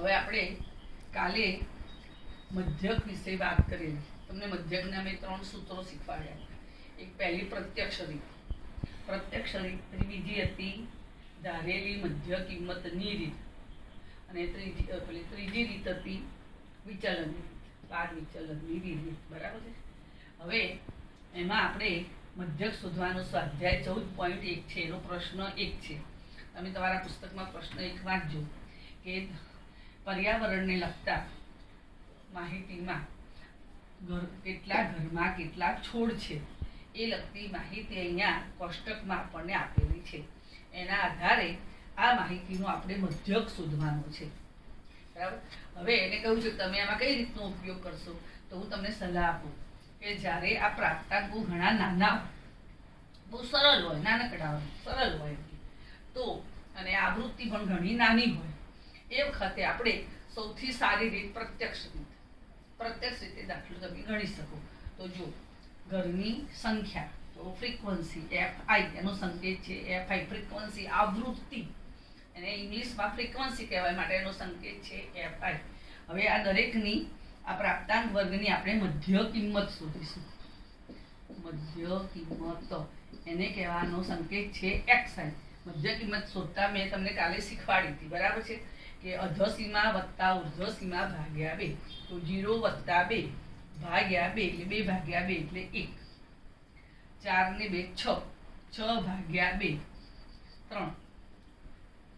હવે આપણે કાલે મધ્યક વિશે વાત કરેલી. તમને મધ્યકના મેં 3 સૂત્રો શીખવાડ્યા. એક પહેલી પ્રત્યક્ષ રીત, બીજી હતી ધારેલી મધ્ય કિંમતની રીત, અને ત્રીજી રીત હતી વિચલનની રીત, બાદ વિચલનની રીત. બરાબર છે. હવે એમાં આપણે મધ્યક શોધવાનો સ્વાધ્યાય 14.1 છે. એનો પ્રશ્ન 1 છે. તમે તમારા પુસ્તકમાં પ્રશ્ન 1 વાંચજો કે પર્યાવરણને લગતા માહિતીમાં કેટલા ઘરમાં કેટલા છોડ છે એ લગતી માહિતી અહીંયા કોષ્ટકમાં આપણને આપેલી છે. એના આધારે આ માહિતીનો આપણે મધ્યક શોધવાનો છે. બરાબર. હવે એને કહ્યું છે તમે આમાં કઈ રીતનો ઉપયોગ કરશો, તો હું તમને સલાહ આપું કે જ્યારે આ પ્રાપ્તાંકો ઘણા નાના, બહુ સરળ હોય, નાનકડા હોય, સરળ હોય તો, અને આવૃત્તિ પણ ઘણી નાની હોય, એ વખતે આપણે સૌથી સારી રીત પ્રત્યક્ષ રીતે દાખલો તમે ગણી શકો. તો જો ઘરની સંખ્યા, તો ફ્રીક્વન્સી FI, એનો સંકેત છે FI, ફ્રીક્વન્સી આવૃત્તિ, અને ઇંગ્લિશમાં ફ્રીક્વન્સી કહેવાય માટે એનો સંકેત છે FI. હવે આ દરેકની આ પ્રાપ્તાંક વર્ગની આપણે મધ્ય કિંમત શોધીશું. મધ્ય કિંમત એને કહેવાનો સંકેત છે XI. મધ્ય કિંમત શોધતા મેં તમને કાલે શીખવાડી હતી. બરાબર છે કે અધસીમા વત્તા ઉર્ધ્વસીમા ભાગ્યા 2, તો 0 વત્તા 2 ભાગ્યા 2 એટલે 2 ભાગ્યા 2 એટલે 1. 4 ને 2 6, 6 ભાગ્યા 2 3,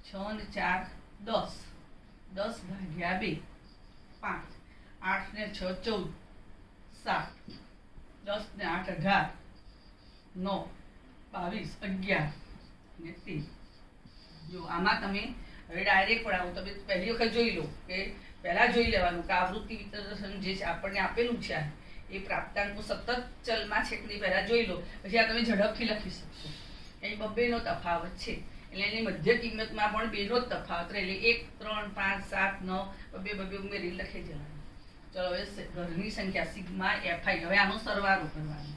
6 ને 4 10, 10 ભાગ્યા 2 5, 8 ને 6 14, 7, 10 ને 8 18, 9, 22, 11 ને 13. જો આમાં તમે હવે ડાયરેક્ટ પડાવો. તમે પહેલી વખત જોઈ લો કે પહેલાં જોઈ લેવાનું કે આવૃત્તિ વિતરણ જે આપણને આપેલું છે એ પ્રાપ્તાંકો સતત ચલમાં છે કે નહીં, પહેલાં જોઈ લો. પછી આ તમે ઝડપથી લખી શકશો. અહીં 2નો તફાવત છે એટલે એની મધ્ય કિંમતમાં પણ 2નો જ તફાવત રહે, એટલે 1 3 5 7 9 2 ઉમેરી લખી જવાનું. ચલો હવે ઘરની સંખ્યા સિગ્મા FI. હવે આનો સરવાળો કરવાનો.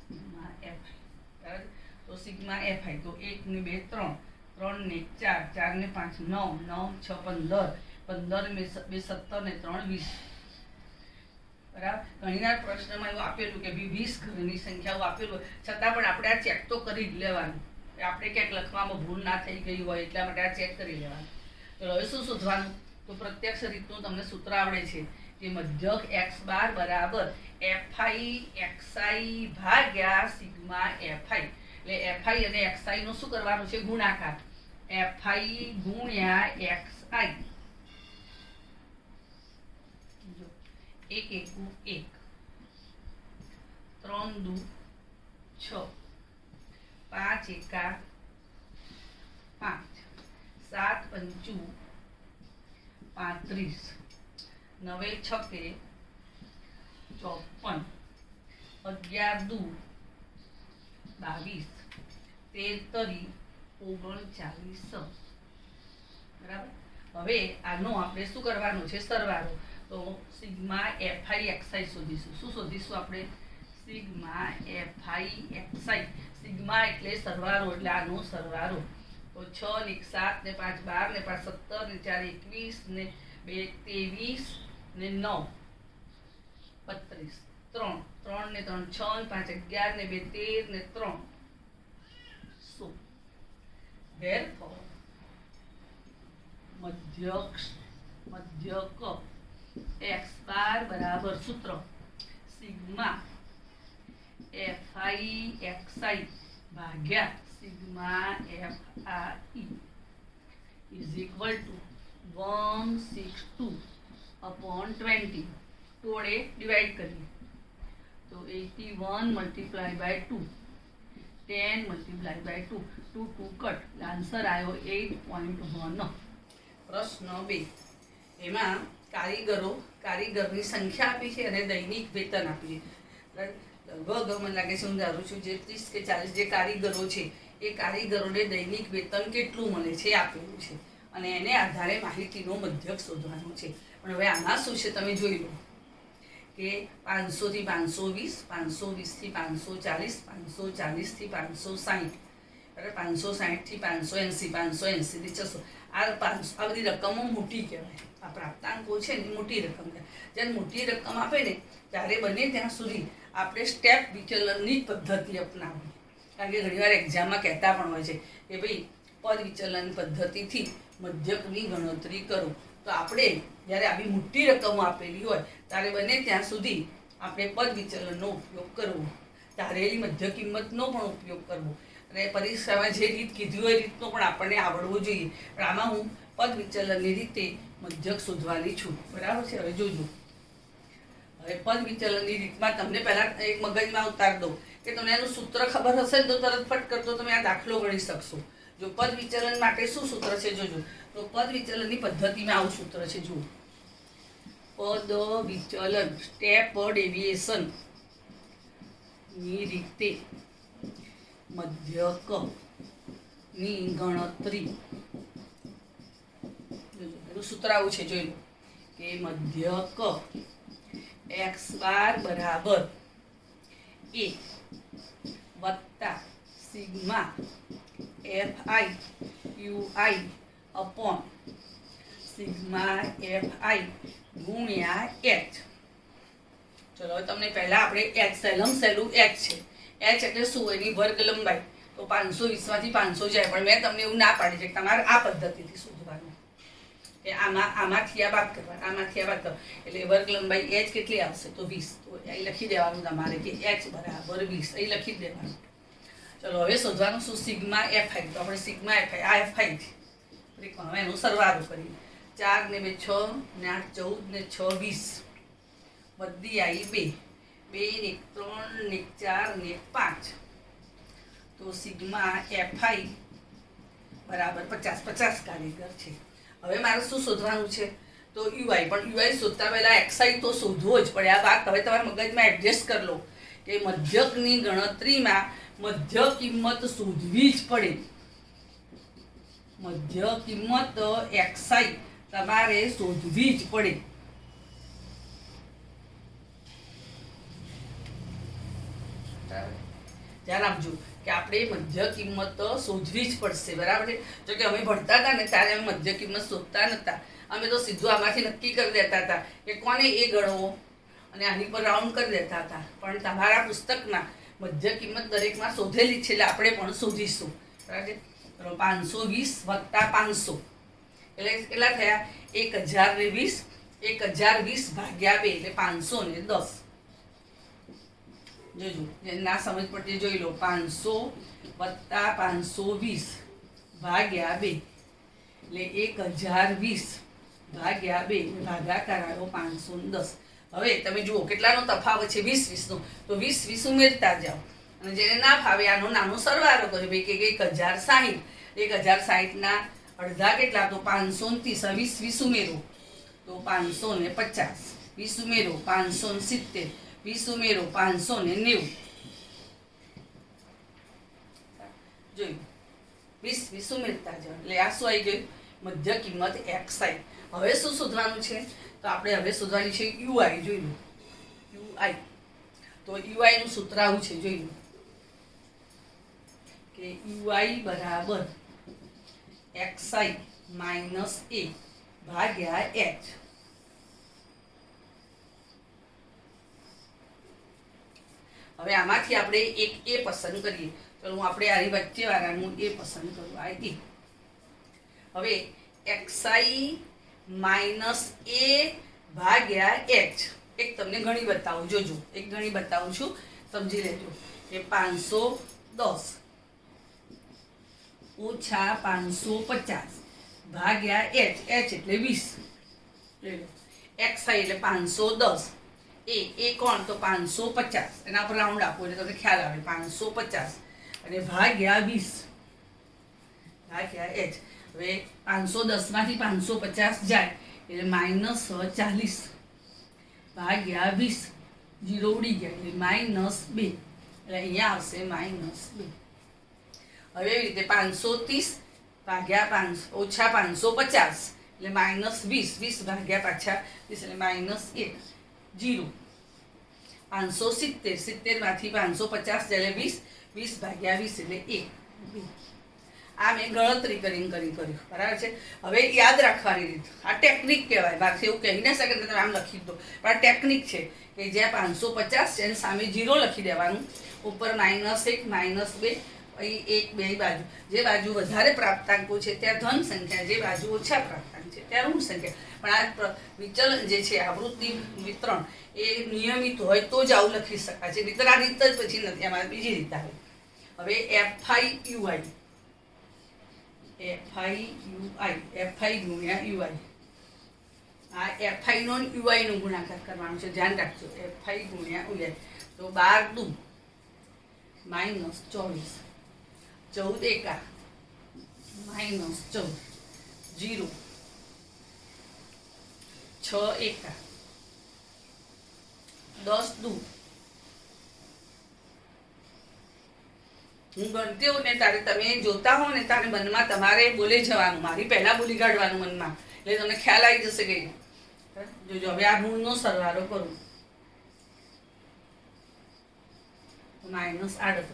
Sigma FI. બરાબર. તો સિગ્મા FI તો 1 ને 2 3, 3 ને 4, 4 ને 5 9, 9 6 15, 15 ને 2 17 ને 3 20. બરાબર. ઘણીવાર પ્રશ્નમાં એવું આપેલું કે 20 ઘરની સંખ્યાઓ આપેલું, છતાં પણ આપણે આ ચેક તો કરી જ લેવાનું. આપણે ક્યાંક લખવામાં ભૂલ ના થઈ ગઈ હોય એટલા માટે આ ચેક કરી લેવાનું. તો હવે શું શોધવાનું? તો પ્રત્યક્ષ રીતનું તમને સૂત્ર આવડે છે કે મધ્યક x બાર બરાબર FI XI ભાગ્યા સિગ્મા FI. એટલે FI અને XI નો શું કરવાનું છે? ગુણાકાર. FI ગુણ્યા XI. 1 એકુ 1, 3 દુ 6, 5 એકા 5, 7 પંચુ 35, 9 છકે 54, 11 દુ 22, 13 તરી 39. બરાબર. હવે આનો આપણે શું કરવાનું છે? સરવાળો. તો સિગ્મા FI XI શોધીશું. શું શોધીશું આપણે? Sigma FI XI. સિગ્મા એટલે સરવાળો, એટલે આનો સરવાળો. તો 6 ને 1 7 ને 5 12 ને 5 17 ને 4 21 ને 2 23 ને 9 32, 3 3 ને 3 6 ને 5 11 ને 2 13 ને 3 16. Therefore મધ્યક x બાર બરાબર સૂત્ર સિગ્મા FI XI ભાગ્યા sigma FI is equal to 162 upon 20. તોડે ડિવાઈડ કરીએ તો 81 multiply by 2, 10 multiply by 2, 2 2 cut, answer આવ્યો 8.1. પ્રશ્ન 2 એમાં કારીગરની સંખ્યા આપી છે અને દૈનિક વેતન આપી છે. લગભગ મને લાગે છે, હું ધારું છું જે 30 કે 40 જે કારીગરો છે એ કારીગરોને દૈનિક વેતન કેટલું મળે છે આપેલું છે, અને એને આધારે માહિતીનો મધ્યક શોધવાનો છે. પણ હવે આમાં શું છે તમે જોઈ લો કે 500 થી 520, 520 થી 540, 540 થી 560, બરાબર 560 થી 580, 580 થી 600, આ બધી રકમો મોટી કહેવાય. આ પ્રાપ્તાંકો છે ને મોટી રકમ કહેવાય. જ્યારે મોટી રકમ આપે ને ત્યારે બને ત્યાં સુધી આપણે સ્ટેપ વિચલનની પદ્ધતિ અપનાવવી. કારણ કે ઘણીવાર એક્ઝામમાં કહેતા પણ હોય છે કે ભાઈ પદ વિચલન પદ્ધતિથી મધ્યકની ગણતરી કરો. તો આપણે જ્યારે આવી મોટી રકમો આપેલી હોય ત્યારે બને ત્યાં સુધી આપણે પદ વિચલનનો ઉપયોગ કરવો, ધારેલી મધ્ય કિંમતનો પણ ઉપયોગ કરવો, અને પરીક્ષામાં જે રીત કીધી હોય એ રીતનો પણ આપણને આવડવો જોઈએ. પણ આમાં હું પદ વિચલનની રીતે મધ્યક શોધવાની છું. બરાબર છે? હવે જોજો. હવે પદ વિચલનની રીતમાં તમને પહેલાં એક મગજમાં ઉતાર દો કે તમને એનું સૂત્ર ખબર હશે ને તો તરત ફટ કરતો તમે આ દાખલો ગણી શકશો. જો પદ વિચલન માટે શું સૂત્ર છે જોજો. તો પદ વિચલનની પદ્ધતિમાં આવું સૂત્ર છે. જુઓ, પદ વિચલન સ્ટેપ ડેવિએશન ની રીતે મધ્યક ની ગણતરી. એનું સૂત્ર આવું છે, જોઈ લો કે મધ્યક x બાર બરાબર a વત્તા sigma fi ui upon sigma fi ગુણ્યા h. ચલો હવે તમને પહેલા આપણે h સહેલું h છે. h એટલે શું? એની વર્ગ લંબાઈ. તો 520 માંથી 500 જાય, પણ મેં તમને એવું ના પાડી છે કે તમારે આ પદ્ધતિથી શોધવાનું કે આમાંથી આ બાદ કરવાનું, આમાંથી આ બાદ કરવાનું. એટલે વર્ગ લંબાઈ h કેટલી આવશે? તો 20. તો અહીં લખી દેવાનું તમારે કે h બરાબર 20. અહીં લખી જ દેવાનું. ચલો હવે શોધવાનું શું? Sigma fi. તો આપણે સિગ્મા fi, આ fi છે. હવે એનો સરવાળો કરીએ. 4 ને 2 6 ને 8 14 ને 6 20. બધી આવી 2 2 ને 3 ને 4 ને 5. તો સિગ્મા fi બરાબર 50. 50 કારીગર છે. હવે મારે શું શોધવાનું છે? તો ui. પણ ui શોધતા પહેલા xi તો શોધવો જ પડે. આ વાત હવે તમારા મગજમાં એડજસ્ટ કરી લો કે મધ્યકની ગણતરીમાં મધ્ય કિંમત શોધવી જ પડે. મધ્ય કિંમત xi તમારે શોધવી જ પડે. ધ્યાન આપજો કે આપણે મધ્ય કિંમત શોધવી જ પડશે. બરાબર છે? જો કે અમે ભણતા હતા ને ત્યારે અમે મધ્ય કિંમત શોધતા નહોતા. અમે તો સીધું આમાંથી નક્કી કરી દેતા હતા કે કોને એ ગણવો અને આની પર રાઉન્ડ કરી દેતા હતા. પણ તમારા પુસ્તકમાં મધ્ય કિંમત દરેકમાં શોધેલી છે, એટલે આપણે પણ શોધીશું. બરાબર? 520 વત્તા 500 એટલે કેટલા થયા? 1020. 1020 ભાગ્યા 2 એટલે 510. જોજો, જે ના સમજ પડતી જોઈ લો. 500 વત્તા 520 ભાગ્યા 2 એટલે 1020 ભાગ્યા 2 ભાગાકાર આવ્યો 510. હવે તમે જુઓ કેટલાનો તફાવત છે? 20 20 નો. તો 20 20 ઉમેરતા જાઓ, અને જેને ના ફાવે આનો નાનો સરવાળો કર્યો. ભાઈ કે 1060. 1060 ના અડધા કેટલા? તો 530. 20 20 ઉમેરો તો 550. 20 ઉમેરો 570. 20 ઉમેરો 590. જોયું? 20 20 ઉમેરતા જાઓ એટલે આ શું આવી ગયું? મધ્ય કિંમત xi. હવે શું શોધવાનું છે? તો આપણે હવે શોધવાની છે ui. જોઈ લો, ui. તો ui નું સૂત્ર આવું છે, જોઈ લો કે ui બરાબર xi માઇનસ a ભાગ્યા h. હવે આમાંથી આપણે એક એ પસંદ કરીએ. ચલો આપણે આની વચ્ચે વાળાનું એ પસંદ કરું. આ એ. હવે xi માઇનસ a ભાગ્યા h. એક તમને ગણી બતાવું. જોજો, એક ગણી બતાવું છું, સમજી લેજો કે 510 ઓછા 550 ભાગ્યા h. h એટલે 20. xi એટલે 510. એ કોણ? તો 550. એના પર રાઉન્ડ આપો એટલે તમને ખ્યાલ આવે. 550 અને ભાગ્યા 20 ભાગ્યા h. હવે 510 માંથી 550 જાય એટલે માઇનસ 40 ભાગ્યા 20. 0 ઉડી ગયા એટલે -2. એટલે અહીંયા આવશે -2. હવે એવી રીતે 530 ભાગ્યા 5 ઓછા 550 એટલે -20. 20 ભાગ્યા પાછા 20 એટલે -1. 0. 570. 70 માંથી 550 એટલે 20. 20 ભાગ્યા 20 એટલે 1. 2. આ મેં ગણતરી કરીને કર્યું, બરાબર છે. હવે યાદ રાખવાની રીત, આ ટેકનિક કહેવાય. બાકી એવું કહી ન શકે તમે આમ લખી દો, પણ આ ટેકનિક છે કે જ્યાં 550 છે એની સામે 0 લખી દેવાનું, ઉપર -1 -2, અહીં 1 2 બાજુ. જે બાજુ વધારે પ્રાપ્તાંકો છે ત્યાં ધન સંખ્યા, જે બાજુ ઓછા પ્રાપ્તાંક છે ત્યાં ઋણ સંખ્યા. પણ આ વિચલન જે છે, આવૃત્તિ વિતરણ એ નિયમિત હોય તો જ આવું લખી શકાય છે, નહીંતર આ રીત જ પછી નથી. અમારે બીજી રીત આવે. હવે FI ગુણ્યા UI, આ FI નો UI નો ગુણાકાર કરવાનો છે, ધ્યાન રાખજો. FI ગુણ્યા UI, તો 12 -24, 14 એકા -14, 0, 6 એકા 10 હું ગણતી હોઉં ને તારે તમે જોતા હો ને તારે મનમાં તમારે બોલી જવાનું, મારી પહેલા બોલી કાઢવાનું મનમાં, એટલે તમને ખ્યાલ આવી જશે કે જોજો. હવે આ ઋણનો સરવાળો કરું, -38.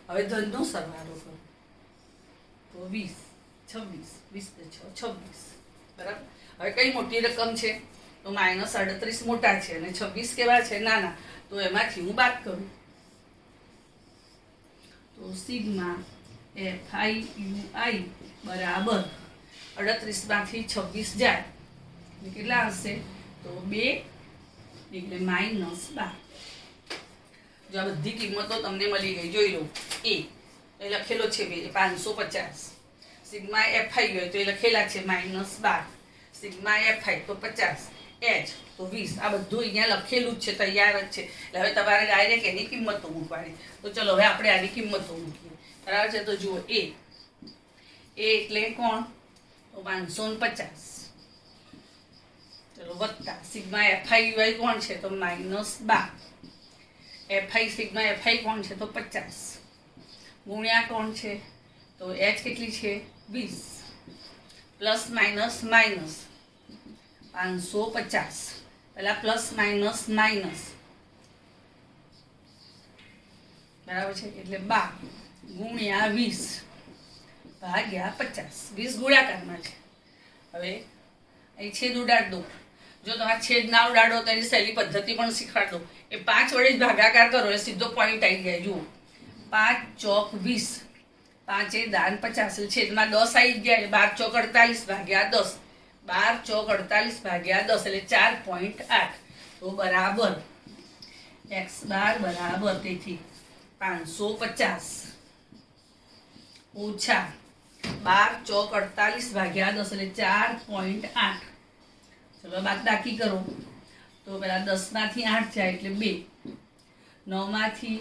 હવે ધનનો સરવાળો કરું તો 20, 26, 20 ને 6 26, બરાબર. હવે કઈ મોટી રકમ છે તો -38 મોટા છે અને 26 કેવા છે, નાના. તો એમાંથી હું બાદ કરું તો સિગ્મા FI બરાબર 38 માંથી 26 જાય એટલે કેટલા હશે તો 2 એટલે -12. જો આ બધી કિંમતો તમને મળી ગઈ, જોઈ લો. એ લખેલો છે 550, સિગ્મા FI હોય તો એ લખેલા છે -12, સિગ્મા FI તો 50, H તો 20. આ બધું અહીંયા લખેલું જ છે, તૈયાર જ છે. એટલે હવે તમારે ડાયરેક્ટ એની કિંમતો મૂકવાની. તો ચલો હવે આપણે આની કિંમતો મૂકીએ, બરાબર છે. તો જુઓ એ એટલે કોણ તો 550, ચલો વત્તા સિગ્મા FI કોણ છે તો -12, FI સિગ્મા FI કોણ છે તો 50, ગુણ્યા કોણ છે તો H કેટલી છે 20, પ્લસ માઇનસ માઇનસ 550, પહેલા પ્લસ માઇનસ માઇનસ, બરાબર છે. એટલે 12 ગુણ્યા 20 ભાગ્યા 50, 20 ગુણાકારમાં છે. હવે અહીં છેદ ઉડાડ દો. જો તમારે છેદ ના ઉડાડો તો એની સહેલી પદ્ધતિ પણ શીખવાડ દો. એ 5 વડે જ ભાગાકાર કરો એટલે સીધો પોઈન્ટ આવી જાય. જુઓ 5 ચોક 20, 5 એ દાન 50, એટલે છેદમાં 10 આવી ગયા. 12 ચોક 48 ભાગ્યા 10, 12 ચોક 48 ભાગ્યા 10 એટલે 4.8. તો બરાબર x બાર બરાબર તેથી 550 ઓછા 12 ચોક 48 ભાગ્યા 10 એટલે 4.8. ચલો બાદબાકી કરો તો પેલા 10 માંથી 8 જાય એટલે 2, 9 માંથી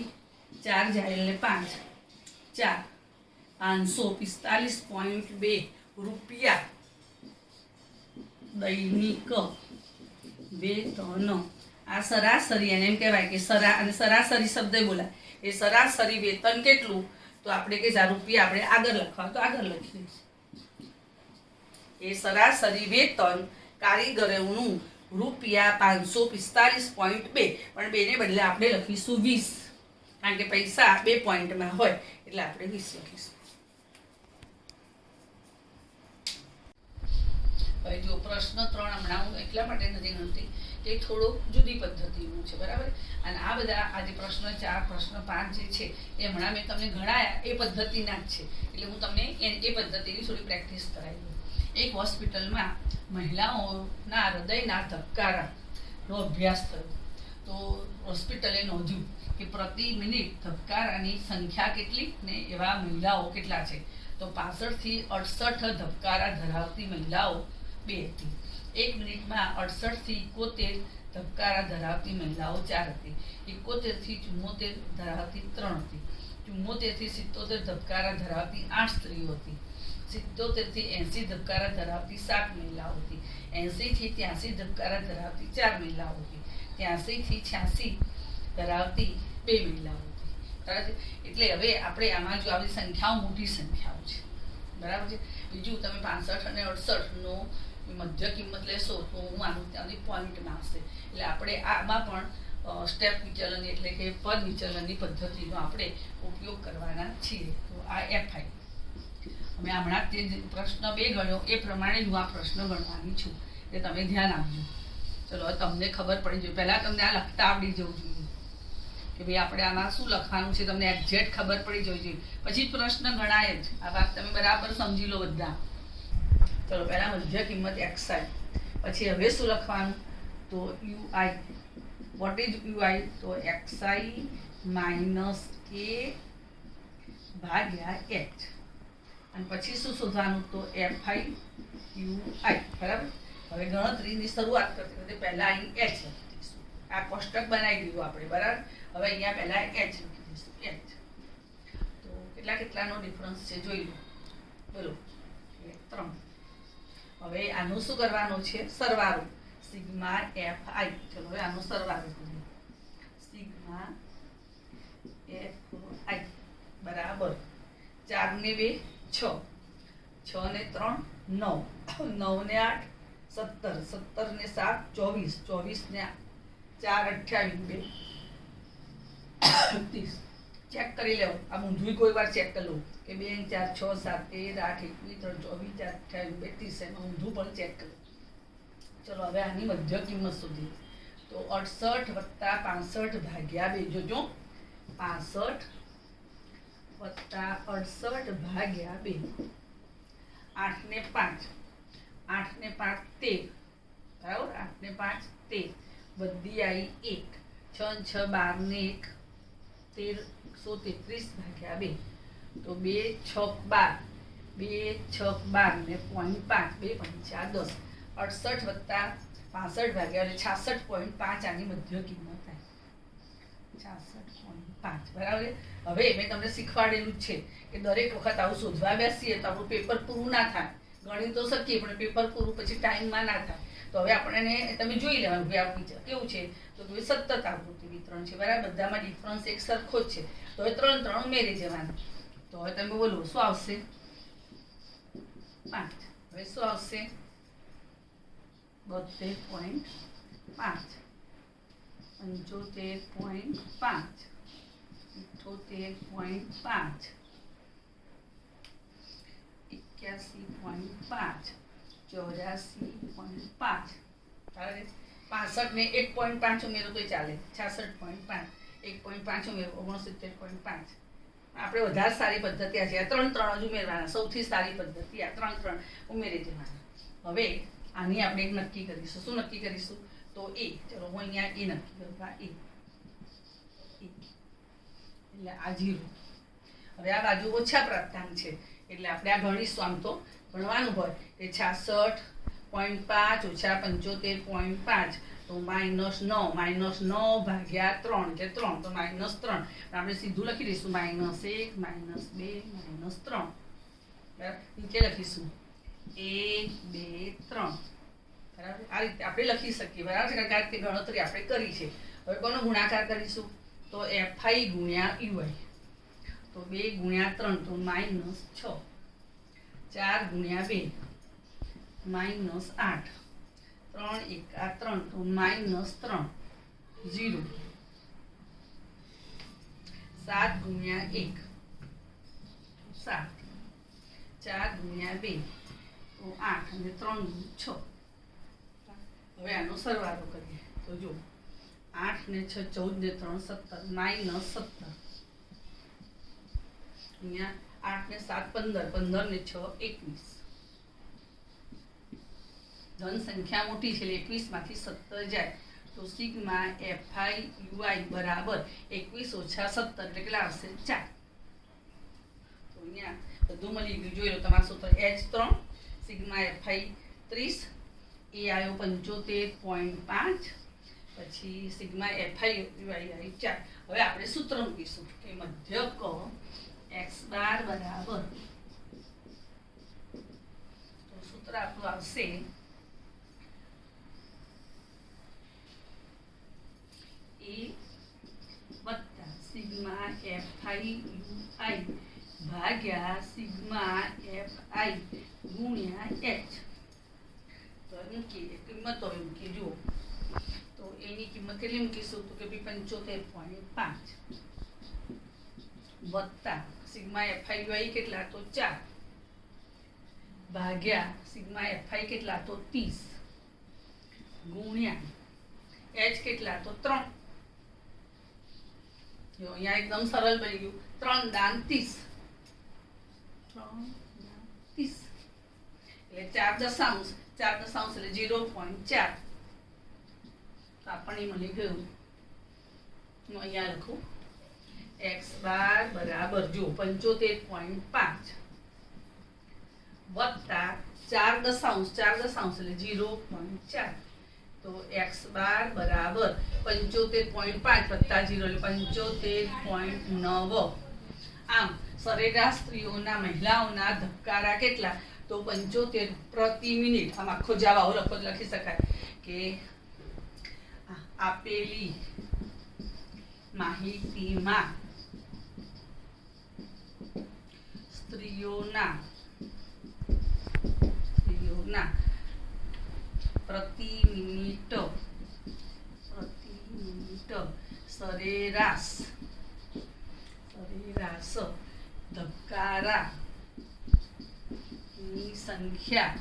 4 જાય એટલે 5, 4, 545.2 રૂપિયા દૈનિક વેતન. આ સરાસરી, એને એમ કહેવાય કે સરાસરી શબ્દ બોલાય. એ સરાસરી વેતન કેટલું તો આપણે કે રૂપિયા આપણે આગળ લખવા તો આગળ લખીએ. એ સરાસરી વેતન કારીગરોનું રૂપિયા 545.2, પણ 2 ને બદલે આપણે લખીશું 20, કારણ કે પૈસા 2 પોઈન્ટમાં હોય એટલે આપણે 20 લખીશું. હવે જો પ્રશ્ન 3 હમણાં હું એટલા માટે નથી ગણતી કે થોડોક જુદી પદ્ધતિનું છે, બરાબર. અને આ બધા આજે પ્રશ્ન 4, પ્રશ્ન 5 જે છે એ હમણાં મેં તમને ગણાયા એ પદ્ધતિના જ છે, એટલે હું તમને એ પદ્ધતિની થોડી પ્રેક્ટિસ કરાવી દઉં. એક હોસ્પિટલમાં મહિલાઓના હૃદયના ધબકારાનો અભ્યાસ થયો. તો હોસ્પિટલે નોંધ્યું કે પ્રતિ મિનિટ ધબકારાની સંખ્યા કેટલી ને એવા મહિલાઓ કેટલા છે. તો 65 થી 68 ધબકારા ધરાવતી મહિલાઓ 2 હતી. 1 મિનિટમાં 68 થી 71 ધબકારા ધરાવતી મહિલાઓ 4 હતી. 71 થી 74 ધરાવતી 3 હતી. 74 થી 77 ધબકારા ધરાવતી 8 સ્ત્રીઓ હતી. 77 થી 80 ધબકારા ધરાવતી 7 મહિલાઓ હતી. 80 થી 83 ધબકારા ધરાવતી 4 મહિલાઓ હતી. 83 થી 86 ધરાવતી 2 મહિલાઓ હતી. બરાબર. એટલે હવે આપણે આમાં જો આવી સંખ્યાઓ મોટી સંખ્યાઓ છે, બરાબર છે. બીજું તમે 65 અને 68 નો મધ્ય કિંમત લેશો તો હું આનું ત્યાંની પોઈન્ટમાં આવશે. એટલે આપણે આમાં પણ સ્ટેપ વિચલન એટલે કે પદ વિચલનની પદ્ધતિનો આપણે ઉપયોગ કરવાના છીએ. તો આ એફઆઈ અમે હમણાં જે પ્રશ્ન 2 ગણ્યો એ પ્રમાણે હું આ પ્રશ્ન ગણવાની છું, એટલે તમે ધ્યાન આપજો. ચલો તમને ખબર પડી જોઈએ, પહેલાં તમને આ લખતા આવડી જવું જોઈએ કે ભાઈ આપણે આમાં શું લખવાનું છે, તમને એક્ઝેક્ટ ખબર પડી જવી જોઈએ, પછી જ પ્રશ્ન ગણાય જ. આ વાત તમે બરાબર સમજી લો બધા. ચલો પહેલાં મધ્ય કિંમત એક્સઆઈ, પછી હવે શું લખવાનું, તો યુઆઈ. What is UI? તો એક્સઆઈ માઇનસ કે ભાગ્યા એચ. અને પછી શું શોધવાનું, તો એફઆઈ યુઆઈ. બરાબર. હવે ગણતરીની શરૂઆત કરતી વખતે પહેલાં અહીં એચ લખી દઈશું. આ કોષ્ટક બનાવી દીધું આપણે. બરાબર. હવે અહીંયા પહેલાં એચ લખી દઈશું. એચ. તો કેટલાનો ડિફરન્સ છે જોઈ લો. બોલો 3. હવે આનું શું કરવાનું છે, સરવાળો. Sigma FI. ચલો હવે આનો સરવાળો કરીએ. સિગ્મા એફઆઈ બરાબર 4 ને 2 6, 6 ને 3 9, 9 ને 8 17, 17 ને 7 24, 24 ને 4 28 2 30. ચેક કરી લેવો. આ ઊંધું કોઈ વાર ચેક કરી લો કે 2 4 6 7 13 8 21 3 24 4 28 32. એમાં ઊંધું પણ ચેક કરો. ચલો હવે આની મધ્ય કિંમત શોધીએ. તો 68 વત્તા 65 ભાગ્યા 2. જોજો 65 વત્તા 68 ભાગ્યા 2. 8 ને 5, 8 ને 5 13. બરાબર. 8 ને 5 13. બધી આવી 1. 6 6 12 ને 1 1333 ભાગ્યા 2. તો 2 6 12, 2 6 12 ને 0.5, 2 5 10. 68 વત્તા 65 ભાગ્યા એટલે 66.5 આની મધ્ય કિંમત થાય. 66.5. બરાબર. હવે મેં તમને શીખવાડેલું જ છે કે દરેક વખત આવું શોધવા બેસીએ તો આપણું પેપર પૂરું ના થાય. ગણી તો શકીએ પણ પેપર પૂરું પછી ટાઈમમાં ના થાય. તો હવે આપણે તમે જોઈ લેવાનું કે આ કેવું છે, તો કે સતત આવૃત્તિ વિતરણ છે. બરાબર. બધામાં ડિફરન્સ એક સરખો જ છે. તો હવે 3 3 ઉમેરી જવાનું. તો હવે તમે બોલો શું આવશે? 5. હવે શું આવશે? 72.5, 75.5, 78.5, 81.5, 84.5. બરાબર. 65 ને 1.5 ઉમેરો તો ચાલે. 66.5, 1.5 ઉમેરો 69.5. આપણે વધારે સારી પદ્ધતિ આ છે. આ 3 3 જ ઉમેરવાના. સૌથી સારી પદ્ધતિ આ 3 3 ઉમેરી દેવાના. હવે આની આપણે એક નક્કી કરીશું. શું નક્કી કરીશું? તો એ. ચલો હું અહીંયા એ નક્કી કરું. એ એટલે આ 0. હવે આ બાજુ ઓછા પ્રાપ્તાંક છે એટલે આપણે આ ગણીશું. આમ તો ગણવાનું હોય કે 66.5 ઓછા 75.5 તો -9 ભાગ્યા 3 એટલે 3. તો -3 આપણે સીધું લખી દઈશું. -1 -2 -3. બરાબર. નીચે લખીશું 1 2 3. બરાબર. આ રીતે આપણે લખી શકીએ. બરાબર છે. કારણ કે ગણતરી આપણે કરી છે. હવે કોનો ગુણાકાર કરીશું? તો એફઆઈ ગુણ્યા યુઆઈ. તો 2 ગુણ્યા 3 તો -6. 4 ગુણ્યા 2 -8. 3 1 3 તો -3 0. 7 ગુણ્યા 1 7. 4 ગુણ્યા 2 તો 8 અને 3 6. હવે આનો સરવાળો કરીએ. તો જો 8 ને 6 14 ને 3 17 -17. અહીંયા 8 ને 7 15, 15 ને 6 21. ધન સંખ્યા મોટી છે એટલે 21 માંથી 17 જાય તો સિગ્મા એફઆઈ યુઆઈ બરાબર 21 ઓછા 17 એટલે કેટલા આવશે? 4. તો અહીંયા બધું મળી ગયું. જોઈ લો તમારું સૂત્ર H3 સિગ્મા એફઆઈ 30, એ આવ્યો 75.5, પછી સિગ્મા એફઆઈ યુઆઈ આવી 4. હવે આપણે સૂત્ર મૂકીશું કે મધ્યક x બાર બરાબર, તો સૂત્ર આપણું આવશે એ વત્તા સિગ્મા એફઆઈ યુઆઈ ભાગ્યા સિગ્મા એફઆઈ ગુણ્યા h. તો મૂકીએ કિંમતો મૂકીએ. જુઓ તો એની કિંમત કેટલી મૂકીશું તો કે ભાઈ 75.5 વત્તા સિગ્મા એફઆઈ વાય કેટલા તો 4 ભાગ્યા સિગ્મા એફઆઈ કેટલા તો 30 ગુણ્યા એચ કેટલા તો 3. જો અહીંયા એકદમ સરળ બની ગયું 3 દાન 30 એટલે 4 દશાંશ એટલે 0.4 તો આપણને મળી ગયું. હું અહીંયા લખું x બાર બરાબર જો 75.5 વત્તા 4 દશાંશ એટલે 0.4 તો x બાર બરાબર 75.5 વત્તા 0 એટલે 75.9. આમ સરેરાશ સ્ત્રીઓના મહિલાઓના ધબકારા કેટલા તો 75 પ્રતિ મિનિટ. આમ આખો જવાબ આવો લખી શકાય કે આપેલી માહિતીમાં સ્ત્રીઓના પ્રતિ મિનિટ સરેરાશ ધબકારા ની સંખ્યા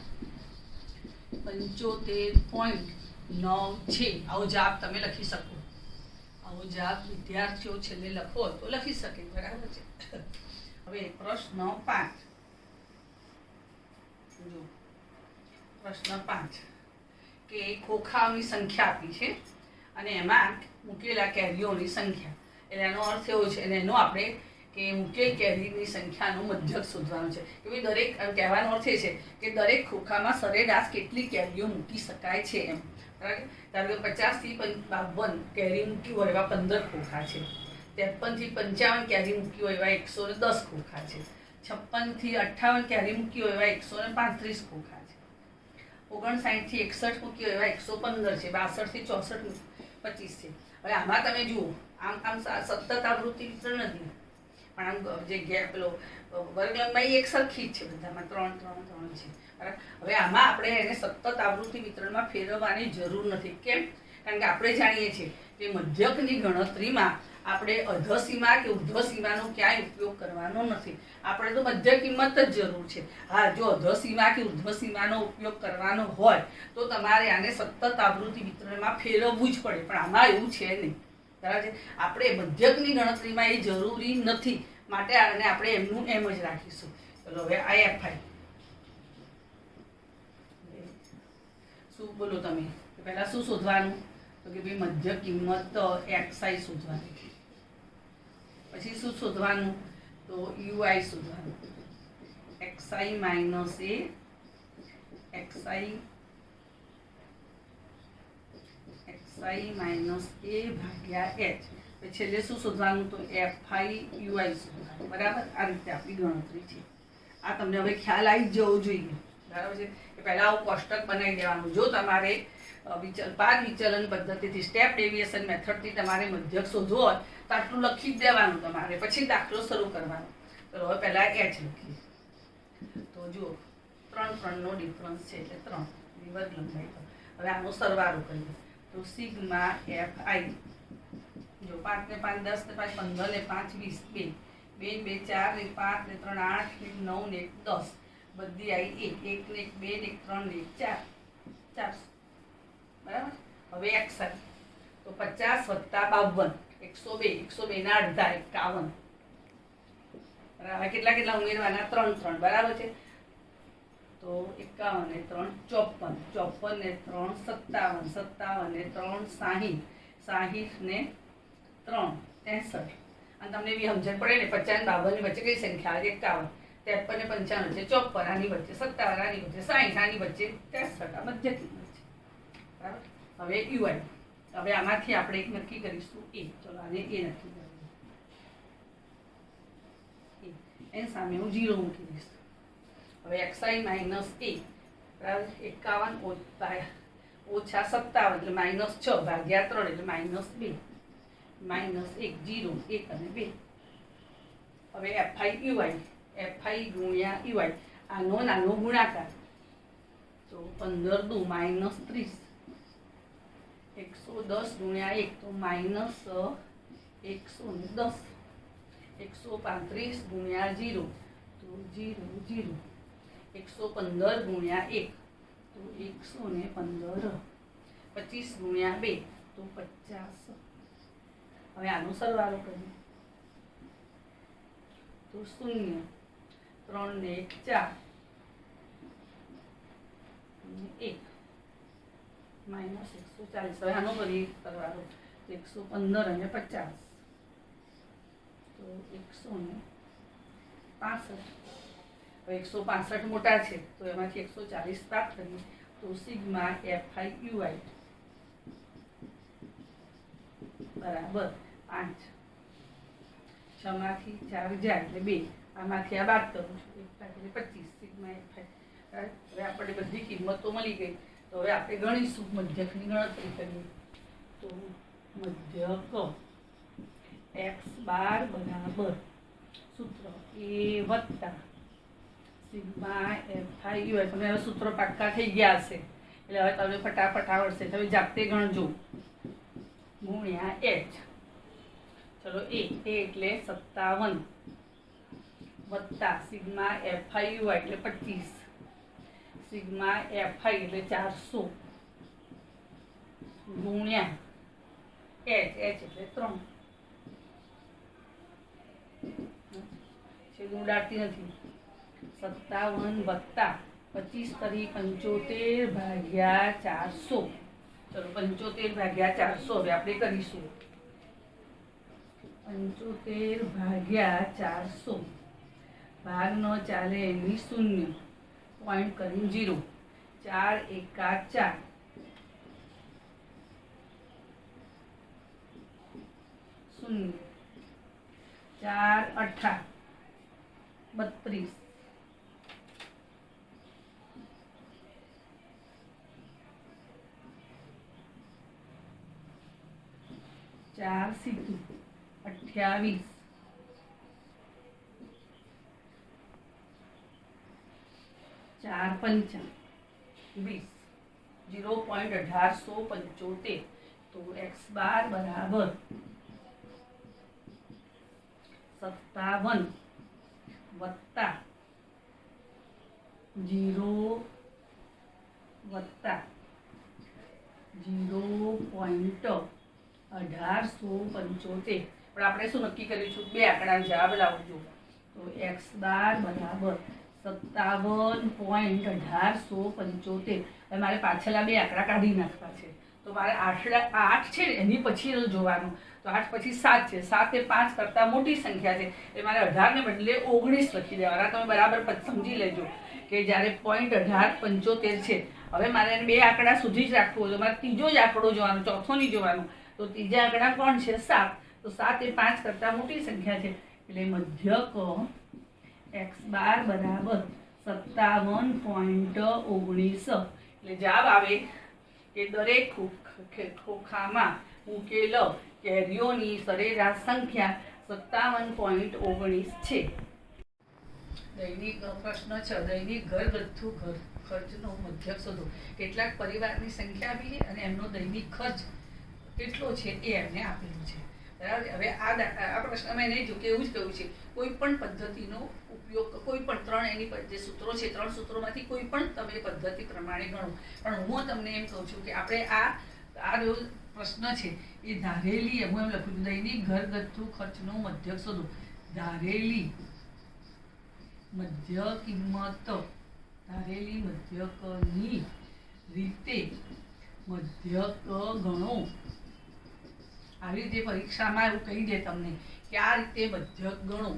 75.9 છે. આવો જવાબ તમે લખી શકો. આવો જવાબ વિદ્યાર્થીઓ છેલ્લે લખો તો લખી શકે. બરાબર છે. હવે પ્રશ્ન 5 જો પ્રશ્ન 5 કે ખોખાઓની સંખ્યા આપી છે અને એમાં મૂકેલા કેરીઓની સંખ્યા. એટલે એનો અર્થ એવો છે અને એનો આપણે કે મુકેલ કેરીની સંખ્યાનો મધ્યક શોધવાનો છે કે ભાઈ દરેક કહેવાનો અર્થ એ છે કે દરેક ખોખામાં સરેરાશ કેટલી કેરીઓ મૂકી શકાય છે એમ. બરાબર. ધારો કે 50 થી 52 કેરી મૂકી હોય એવા 15 ખોખા છે. 53 થી 55 કેરી મૂકી હોય એવા 110 ખોખા છે. 56 થી 58 કેરી મૂકી હોય એવા 135 ખોખા છે. 59 થી 61 મૂકી હોય એવા 115 છે. 62 થી 64 25 છે. હવે આમાં તમે જુઓ આમ સતત આવૃત્તિ વિતરણ નથી પણ આમ જે ગેપ પેલો વર્ગલંબાઈ એક સરખી જ છે બધામાં 3 છે. બરાબર. હવે આમાં આપણે એને સતત આવૃત્તિ વિતરણમાં ફેરવવાની જરૂર નથી. કેમ? કારણ કે આપણે જાણીએ છીએ કે મધ્યકની ગણતરીમાં આપણે અધસીમા કે ઉર્ધ્વસીમાનો ક્યાંય ઉપયોગ કરવાનો નથી. આપણે તો મધ્ય કિંમત જ જરૂર છે. હા, જો અધસીમા કે ઉર્ધ્વસીમાનો ઉપયોગ કરવાનો હોય તો તમારે આને સતત આવૃત્તિ વિતરણમાં ફેરવવું જ પડે. પણ આમાં એવું છે નહીં. બરાબર છે. આપણે મધ્યકની ગણતરીમાં એ જરૂરી નથી. માટે આને આપણે એમનું એમ જ રાખીશું. ચલો હવે આ એફઆઈ શું બોલો તમે? પહેલા શું શોધવાનું તો કે ભાઈ મધ્ય કિંમત એક્સઆઈ શોધવાની. પછી શું શોધવાનું તો યુઆઈ શોધવાનું. એક્સઆઈ માઇનસ એ એક્સઆઈ માઇનસ એ ભાગ્યા એચ. છેલ્લે શું શોધવાનું તો એફઆઈ યુઆઈ શોધવાનું. બરાબર. આ રીતે આપણી ગણતરી છે. આ તમને હવે ખ્યાલ આવી જવો જોઈએ. બરાબર છે. કે પહેલા આવું કોષ્ટક બનાવી દેવાનું. જો તમારે પાદ વિચલન પદ્ધતિથી સ્ટેપ ડેવિએશન મેથડથી તમારે મધ્યક શોધવો હોય તો આટલું લખી જ દેવાનું તમારે. પછી દાખલો શરૂ કરવાનો. તો હવે પહેલા એચ લખીએ તો જુઓ 3 નો ડિફરન્સ છે એટલે 3 વર્ગ લંબાઈ. હવે આનો સરવાળો કરીએ તો સિગ્મા એફઆઈ જો 5 ને 5 10 ને 5 15 ને 5 20 2 2 4 ને 5 ને 3 8 ને 9 ને 10 બધી આવી 1 ને 1 2 ને 3 ને 4 400. બરાબર. હવે એક્સઆઈ તો 50 વત્તા 52 102 ના અડધા 51. બરાબર. કેટલા ઉમેરવાના 3 બરાબર છે. તો 51 ને 3 54 54 ને 3 57 57 ને 3 60 60 ને 3 63. અને તમને એવી સમજણ પડે ને 50 ને 52 ની વચ્ચે કઈ સંખ્યા આવે? 51 53 ને 55 છે 54 આની વચ્ચે 57 આની વચ્ચે 60 આની વચ્ચે 63. આ મધ્ય કિંમત છે. બરાબર. હવે યુઆઈ. હવે આમાંથી આપણે એક નક્કી કરીશું એ. ચલો આને એ નક્કી કરીએ. એની સામે હું 0 મૂકી દઈશ. હવે એક્સઆઈ માઇનસ એ બરાબર 51 ઓછા 57 એટલે માઇનસ 6 ભાગ્યા 3 એટલે માઇનસ 2 માઇનસ 1 0 1 અને 2. હવે એફઆઈ યુઆઈ એફઆઈ ગુણ્યા યુઆઈ આનો નાનો ગુણાકાર તો 15 દુ માઇનસ 30 110 ગુણ્યા 1 તો માઇનસ 110. 135 ગુણ્યા 0 તો 0 0. 115 ગુણ્યા 1 તો 115. 25 ગુણ્યા 2 તો 50. હવે આનો સરવાળો કરીએ તો 0. 3 ને 1 4 1 માઇનસ 140. હવે આનો કરીએ સરવાળો 115 અને 50 તો 165. હવે 165 મોટા છે તો એમાંથી 140 બાદ કરીએ તો સિગ્મા FIUI બરાબર 5. 6 માંથી 4 જાય એટલે 2. આમાંથી આ બાદ કરું છું 1 એટલે 25 સિગ્મા FI. હવે આપણે બધી કિંમતો મળી ગઈ તો હવે આપણે ગણીશું મધ્યકની ગણતરી કરીએ તો મધ્યક x બાર બરાબર સૂત્ર a વત્તા સિગ્મા FIUI. તમે હવે સૂત્રો પાક્કા થઈ ગયા હશે એટલે હવે તમે ફટાફટ આવડશે. તમે જાતે ગણજો ગુણ્યા h. ચલો a એટલે 57 વત્તા સિગ્મા FIUI એટલે 25 સિગ્મા FI એટલે 400 ગુણ્યા h એટલે 3 છે ઉડાડતી નથી. 57 વત્તા 25 તરી 75 ભાગ્યા 400. ચલો 75 ભાગ્યા 400 હવે આપણે કરીશું 75 ભાગ્યા 400 ભાગ ન ચાલે એની 0 પોઈન્ટ કરી 0. 4 એકા 4 0. 4 અઠા 32. 4 સીધું 28. 4 પંચા 20. 0.1875 તો x બાર બરાબર 57 વત્તા 0 વત્તા 0.1875. પણ આપણે શું નક્કી કર્યું છે? બે આંકડા જવાબ લાવજો તો x બાર બરાબર 57.1875. હવે મારે પાછળના બે આંકડા કાઢી નાખવા છે તો મારે 8 છે ને એની પછી જોવાનું તો 8 પછી 7 છે. 7 એ 5 કરતાં મોટી સંખ્યા છે એટલે મારે 18 ને બદલે 19 લખી દેવાના. તમે બરાબર સમજી લેજો કે જ્યારે 0.1875 છે. હવે મારે બે આંકડા સુધી જ રાખવું હોય તો મારે ત્રીજો જ આંકડો જોવાનો, ચોથો નહીં જોવાનું. તો ત્રીજા આંકડા કોણ છે? 7. તો 7 એ 5 કરતાં મોટી સંખ્યા છે એટલે મધ્યક x બાર બરાબર 57.19. એટલે જવાબ આવે કે દરેક ખોખામાં મૂકેલ કેરીઓની સરેરાશ સંખ્યા 57.19 છે. દૈનિક પ્રશ્ન 6. દૈનિક ઘરગથ્થુ ખર્ચનો મધ્યક શોધો. કેટલાક પરિવારની સંખ્યા આપી છે અને એમનો દૈનિક ખર્ચ કેટલો છે એ એમને આપેલું છે. બરાબર. હવે આ પ્રશ્નમાં એને જો કે એવું જ કહ્યું છે કોઈ પણ પદ્ધતિનો ઉપયોગ, કોઈ પણ 3 એની જે સૂત્રો છે 3 સૂત્રોમાંથી કોઈ પણ તમે પદ્ધતિ પ્રમાણે ગણો. પણ હું તમને એમ કહું છું કે આપણે આ જો પ્રશ્ન છે એ ધારેલી, હું એમ લખું છું દૈનિક ઘરગથ્થુ ખર્ચનો મધ્યક શોધો. ધારેલી મધ્ય કિંમત, ધારેલી મધ્યકની રીતે મધ્યક ગણો. આવી રીતે પરીક્ષામાં એવું કહી દે તમને કે આ રીતે મધ્યક ગણો.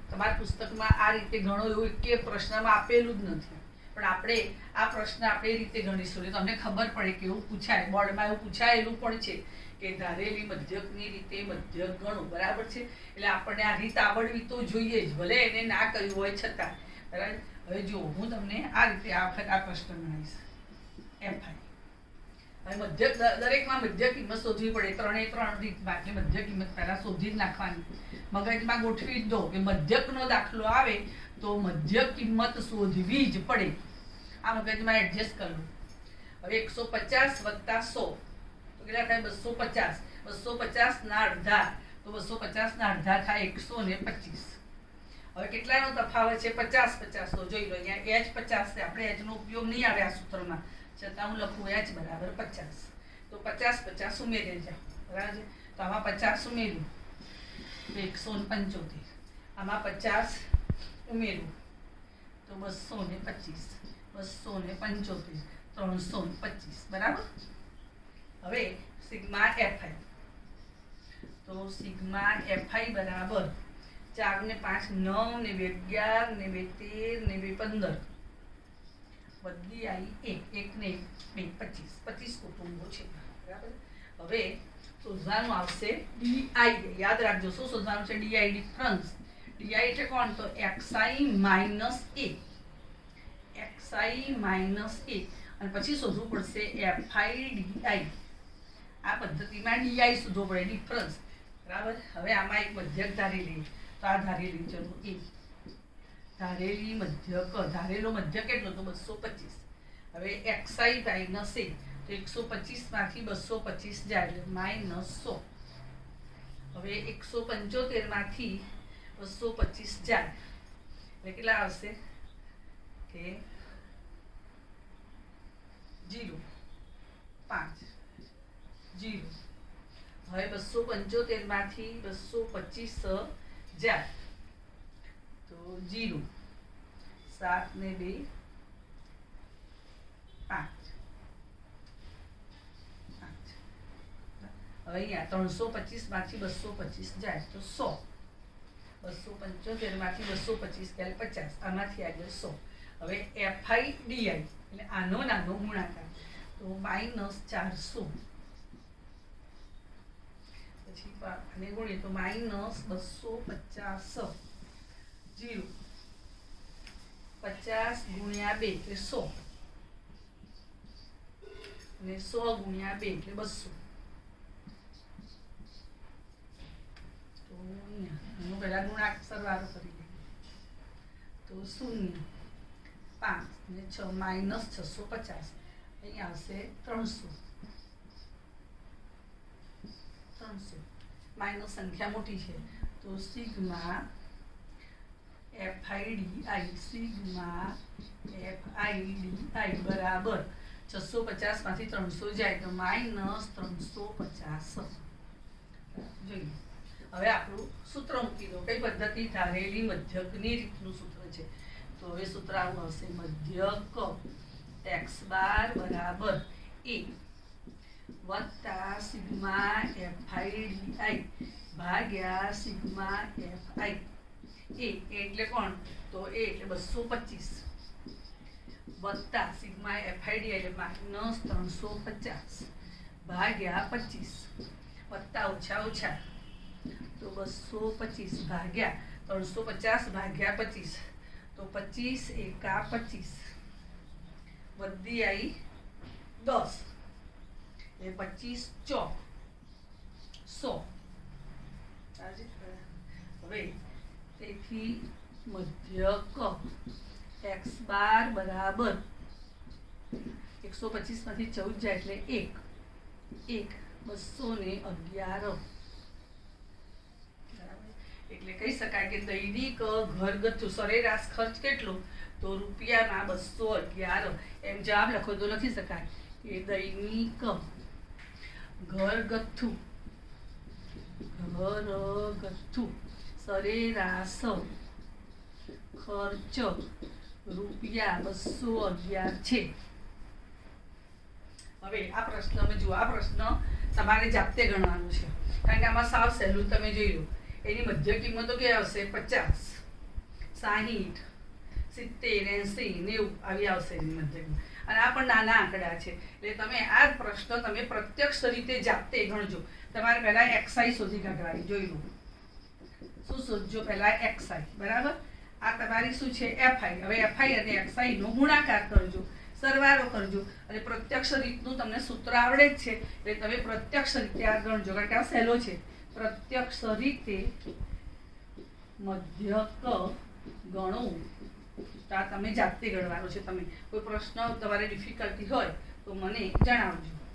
તમારા પુસ્તકમાં આ રીતે ગણો એવું કે પ્રશ્નમાં આપેલું જ નથી. પણ આપણે આ પ્રશ્ન આપણે એ રીતે ગણીશું એટલે તમને ખબર પડે કે એવું પૂછાય. બોર્ડમાં એવું પૂછાયેલું પણ છે કે ધારેલી મધ્યકની રીતે મધ્યક ગણો. બરાબર છે. એટલે આપણને આ રીત આવડવી તો જોઈએ જ, ભલે એને ના કહ્યું હોય છતાં. બરાબર. હવે જો હું તમને આ રીતે આ વખત આ પ્રશ્ન ગણાવીશ. FI. હવે મધ્યક દરેકમાં મધ્ય કિંમત શોધવી પડે. 3 રીતમાં. એટલે મધ્ય કિંમત પહેલા શોધી જ નાખવાની. મગજમાં ગોઠવી જ દો કે મધ્યકનો દાખલો આવે તો મધ્ય કિંમત શોધવી જ પડે. આ મગજમાં એડજસ્ટ કરવું. હવે 150 વત્તા 100 તો કેટલા થાય 250. 250 ના અડધા, તો 250 ના અડધા થાય 125. હવે કેટલાનો તફાવત છે? 50 તો જોઈ લો અહીંયા h 50 છે. આપણે h નો ઉપયોગ નહીં આવે આ સૂત્રમાં, છતાં હું લખું h બરાબર 50. તો 50 ઉમેરી જાઓ, બરાબર છે. તો આમાં 50 ઉમેર્યું તો 175, આમાં 50 ઉમેર્યું તો 225, 275, 325, બરાબર. હવે સિગ્મા fi, તો સિગ્મા fi બરાબર 4 ને 5 9 ને 2 11 ને 2 13 ને 2 15, બધી આવી 1 ને 2 25 કુટુંબો છે, બરાબર. હવે શોધવાનું આવશે ડી. યાદ રાખજો શું શોધવાનું છે? D, difference. ડી એટલે કોણ? તો xi minus a, xi minus a, અને પછી શોધવું પડશે fi ડી. આ પદ્ધતિમાં ડી શોધવો પડે, ડિફરન્સ, બરાબર. હવે આમાં એક મધ્યક ધારી લઈએ, તો આ ધારી લઈએ, ચલો a, ધારેલી મધ્યક, ધારેલો મધ્યક કેટલો? તો 225. હવે xi માઇનસ a, તો 125 માંથી 225 જાય એટલે -100. હવે 175 માંથી 225 જાય એટલે કેટલા આવશે? કે 0, 5, 0. હવે 275 માંથી 225 જાય તો 0, 7 ને 2 5. હવે અહીંયા 325 માંથી 225 જાય તો 100. 275 માંથી 225 ગયા 50, આમાંથી આગળ 100. હવે fi ડી એટલે આનો નાનો ગુણાકાર, તો -400, પછી આને ગુણીએ તો -250, 0, 50 ગુણ્યા 2 એટલે 100, અને 100 ગુણ્યા 2 એટલે 200. તો પહેલા ગુણાકાર સરવાળો કરી લઈએ, તો 0, 5 ને 6 -650, અહીંયા આવશે 300. માઇનસ સંખ્યા મોટી છે, તો sigma fi D, sigma fi D બરાબર 650 માંથી 300 જાય તો -350. જોઈએ હવે આપણું સૂત્ર મૂકી દો. કઈ પદ્ધતિ? ધારેલી મધ્યકની રીતનું સૂત્ર છે. તો હવે સૂત્ર આવું આવશે: મધ્યક x બાર બરાબર a વત્તા સિગ્મા fi ડી ભાગ્યા સિગ્મા fi. a એટલે કોણ? તો a એટલે 225 વત્તા સિગ્મા fi ડી એટલે -350 ભાગ્યા 25 વત્તા ઓછા તો 225 ભાગ્યા 350 ભાગ્યા 25, તો 25 એકા 25, વધી આવી 10 એ 25 ચોક 100. હવે તેથી મધ્યક x બાર બરાબર 125 માંથી 14 જાય એટલે 1, 211. એટલે કહી શકાય કે દૈનિક ઘરગથ્થુ સરેરાશ ખર્ચ કેટલો? તો રૂપિયામાં 211. એમ જવાબ લખો તો લખી શકાય કે દૈનિક ઘરગથ્થુ સરેરાશ ખર્ચ રૂપિયા 211 છે. હવે આ પ્રશ્ન જુઓ, આ પ્રશ્ન તમારે જાતે ગણવાનું છે, કારણ કે આમાં સાવ સહેલું તમે જોઈ લો. એની મધ્ય કિંમતો કેવી આવશે? 50, 60, 70, 80, 90 આવી આવશે એની મધ્ય કિંમત. અને આ પણ નાના આંકડા છે, એટલે તમે આ પ્રશ્ન તમે પ્રત્યક્ષ રીતે જાતે ગણજો. તમારે પહેલા xi શોધી કાઢવાની. જોઈ લો શું શોધજો? પહેલા xi બરાબર. આ તમારી શું છે? fi. હવે fi અને xi નો ગુણાકાર કરજો, સરવાળો કરજો, અને પ્રત્યક્ષ રીતનું તમને સૂત્ર આવડે જ છે એટલે તમે પ્રત્યક્ષ રીતે આ ગણજો, કારણ કે આ સહેલો છે. પ્રત્યક્ષ રીતે મધ્યક ગણવું તો આ તમે જાતે ગણવાનું છે. તમે કોઈ પ્રશ્ન તમારે ડિફિકલ્ટી હોય તો મને જણાવજો.